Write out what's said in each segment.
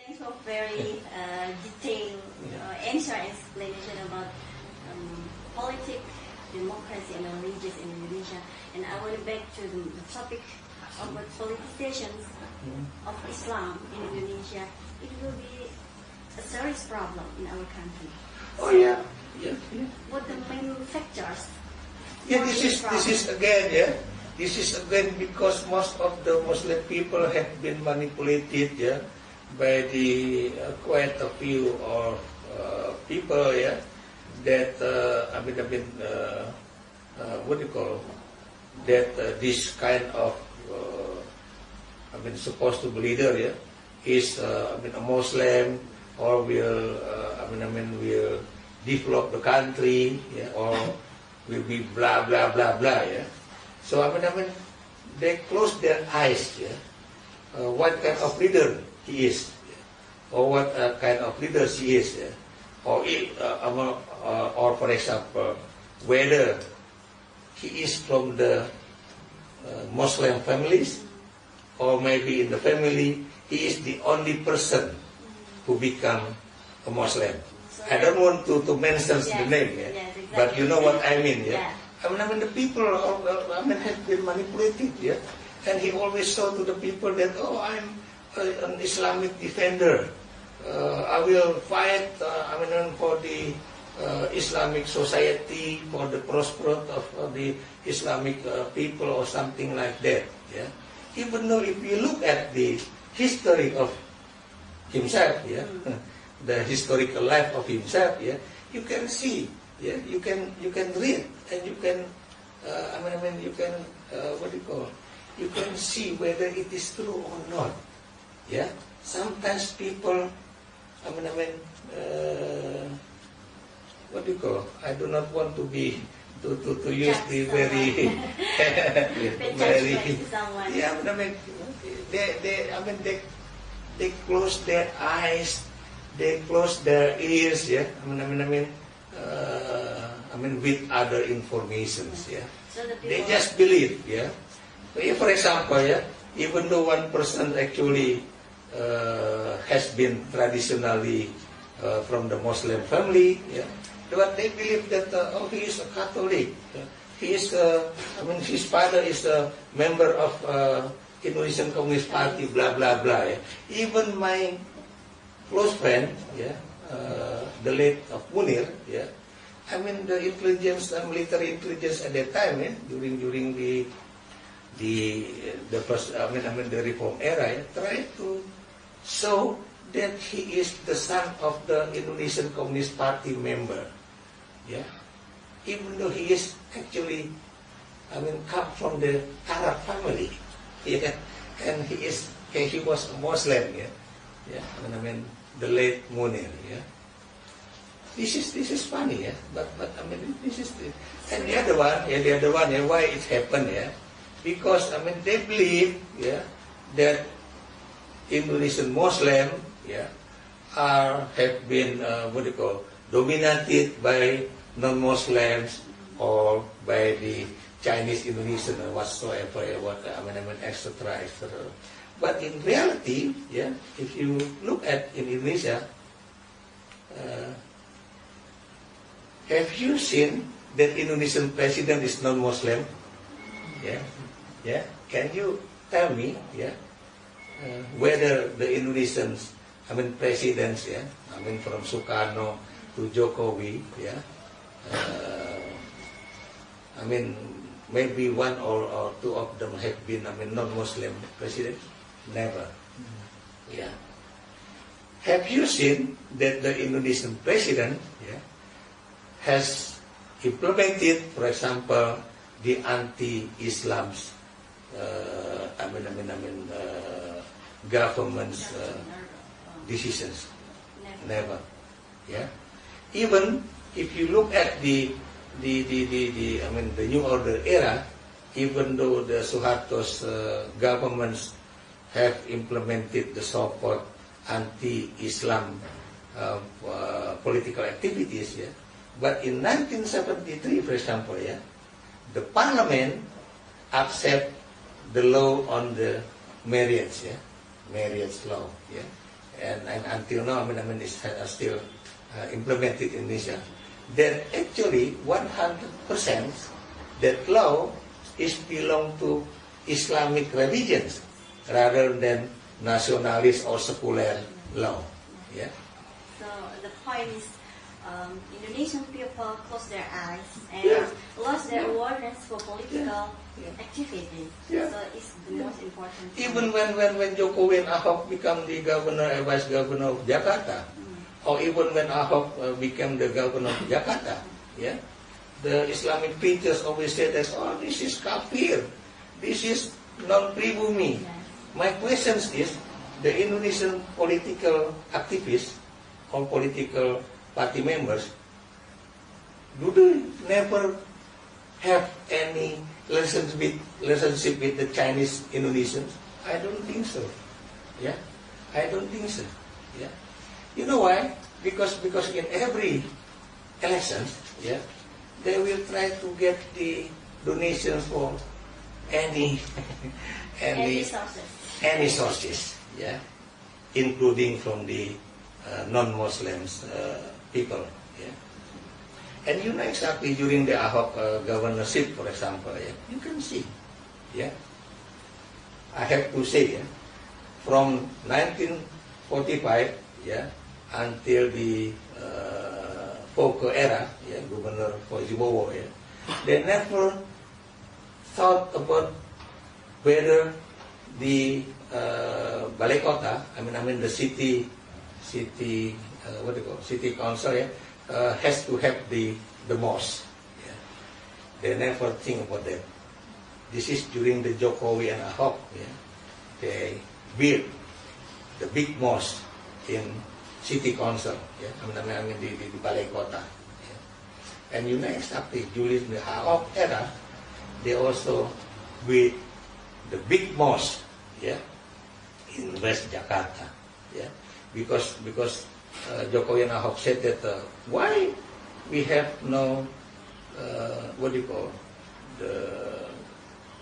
Thanks for very detailed answer and explanation about politics, democracy, and religions in Indonesia. And I want to back to the topic about politicians of Islam in Indonesia. It will be a serious problem in our country. Oh yeah. What the main factors? Yeah, this is again because most of the Muslim people have been manipulated by the quite a few or people that what do you call that this kind of supposed to be leader is a Muslim or will will develop the country or will be blah blah blah blah So they close their eyes what kind of leader he is or what kind of leader she is or for example whether he is from the Muslim families or maybe in the family he is the only person who become a Muslim. I don't want to mention the name, exactly. But you know what I mean, the people have been manipulated, and he always show to the people that I'm an Islamic defender. I will fight, for the Islamic society, for the prosperity of the Islamic people or something like that, Even though if you look at the history of himself, the historical life of himself, you can see, you can read and you can, you can you can see whether it is true or not, Sometimes people, I do not want to be to use the very very they close their eyes, they close their ears, with other informations, So the They just believe, For example, even though one person actually has been traditionally from the Muslim family, but they believe that he is a Catholic. He is, his father is a member of Indonesian Communist Party, blah blah blah. Even my close friend, the late of Munir, the intelligence, military intelligence at that time, during the first, the reform era, tried to show that he is the son of the Indonesian Communist Party member, even though he is actually, come from the Arab family, and he was a Muslim, the late Munir, This is funny, but this is and the other one, why it happened, because they believe, that Indonesian Muslim, have been dominated by non-Muslims or by the Chinese Indonesian or whatsoever, etc. But in reality, if you look at in Indonesia, have you seen that Indonesian president is non-Muslim? Can you tell me, whether the Indonesians, presidents, from Sukarno to Jokowi, maybe one or two of them have been, non-Muslim presidents? Never. Have you seen that the Indonesian president, has implemented, for example, the anti-Islam's, government's decisions? Never. Even if you look at the New Order era, even though the Suharto's governments have implemented the so-called anti-Islam political activities, but in 1973, for example, the parliament accept the law on the marriage, marriage law, and until now, it's still implemented in Indonesia, that actually 100% that law is belong to Islamic religions rather than nationalist or secular law. Yeah. So the point is, Indonesian people close their eyes and lost their awareness for political activities. Yeah. So it's the most important. Even when Jokowi and Ahok become the governor and vice governor of Jakarta, or even when Ahok became the governor of Jakarta, yeah, the Islamic preachers always say that, oh, this is kafir, this is non-pribumi. My question is, the Indonesian political activists or political party members, do they never have any relationship with the Chinese Indonesians? I don't think so. Yeah, I don't think so. Yeah, you know why? Because in every election, yeah, they will try to get the donations for any sources, yeah, including from the non-Muslims people, yeah. And you know exactly during the Ahok governorship, for example, yeah, you can see, yeah. I have to say, yeah, from 1945, yeah, until the Foke era, yeah, Governor Fauzibowo, yeah, they never thought about whether the Balai Kota, I mean the city council, yeah, has to have the mosque. Yeah. They never think about that. This is during the Jokowi and Ahok. Yeah. They built the big mosque in city council. Yeah. I mean the Balai Kota. Yeah. And you know exactly during the Ahok era, they also built the big mosque. Yeah. In West Jakarta. Yeah. Because Jokowi and Ahok said that why we have no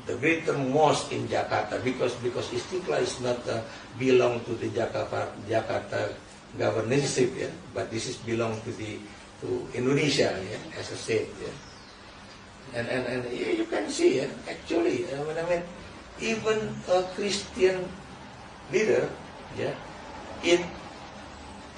the greater mosque in Jakarta, because Istiqlal is not belong to the Jakarta governorship, yeah, but this is belong to Indonesia, yeah, as a state, yeah. And you can see, yeah, actually, I mean even a Christian leader, yeah, in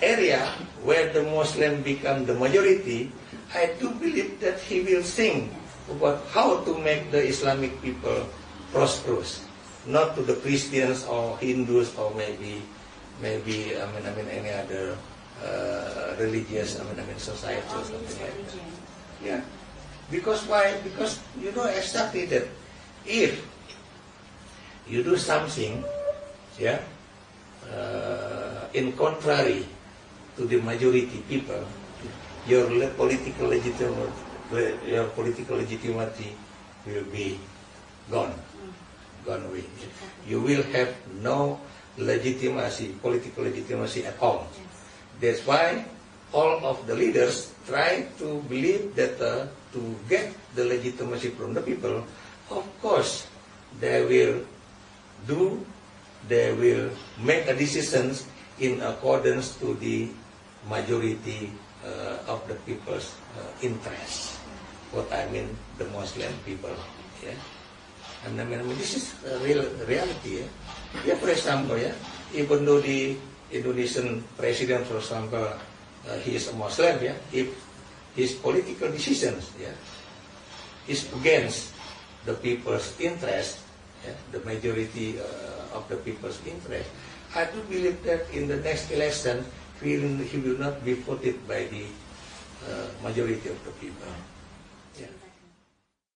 area where the Muslim become the majority, I do believe that he will think about how to make the Islamic people prosperous, not to the Christians or Hindus or maybe I mean any other religious society or something like that. Yeah, because why? Because you know exactly that if you do something, yeah, in contrary to the majority people, your political legitimacy will be gone away. You will have no political legitimacy at all. That's why all of the leaders try to believe that to get the legitimacy from the people, of course, they will make a decisions in accordance to the majority of the people's interest. What I mean, the Muslim people. Yeah, and I mean this is a real reality. Yeah, yeah. For example, yeah, even though the Indonesian president, for example, he is a Muslim, yeah, if his political decisions, yeah, is against the people's interest, yeah, the majority of the people's interest, I do believe that in the next election, he will not be voted by the majority of the people. Yeah.